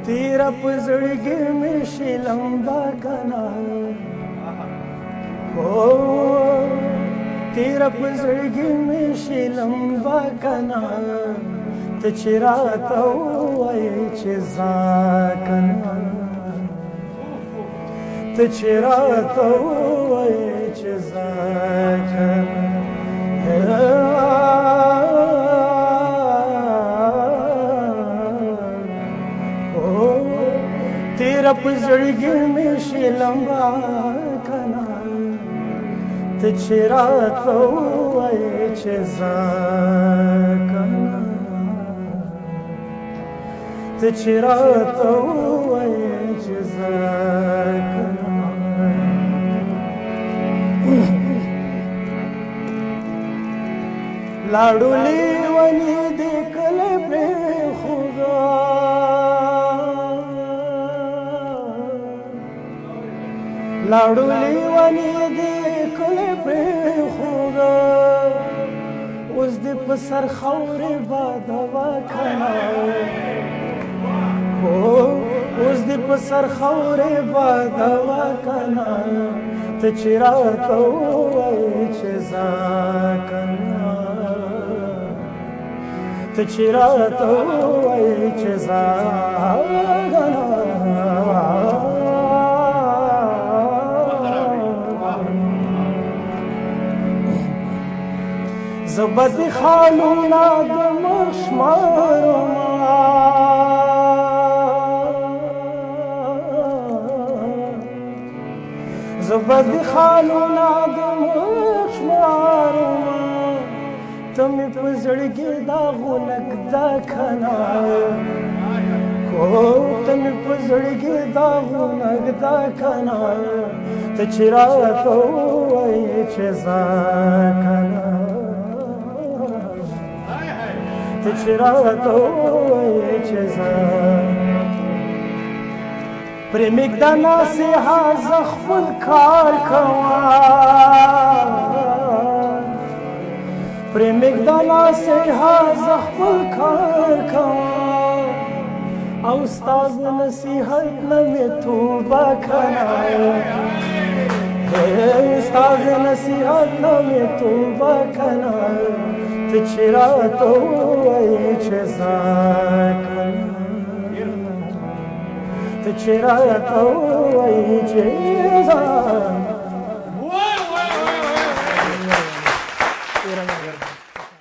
तेरा पजड़गे में शिलंबा कना हो तेरा पजड़गे में शिलंबा कना तचिरा तो चिजा कना तचिरा तो चिजा कना तेरा पजड़गे में शिलंबा कना तचिरा तो चिजा कना तचिरा तो चिजा कना लाडूली वनी देखले पे खुदा लाडूली वनी देखले पे खुदा उस दे पसर खौरे बादवा खना हो उस दे पसर खौरे बादवा खना तचिरा तो चिजा कना तचिरा तो चिजा कना زبد خالونا دمش مارما زبد خالونا دمش مارما تمی پزڑگی داغونک دا کنا کو تمی پزڑگی داغونک دا کنا تچرا تو چیزا کنا تچرا تو چیزا پریمیک دا ناسیحا زخفل کار کوان پریمیک دا ناسیحا زخفل کار کوان او استاز نصیحت نمی توبہ کنا استاز نصیحت نمی توبہ کنا تچرا تو چیزا کنا تچرا تو چیزا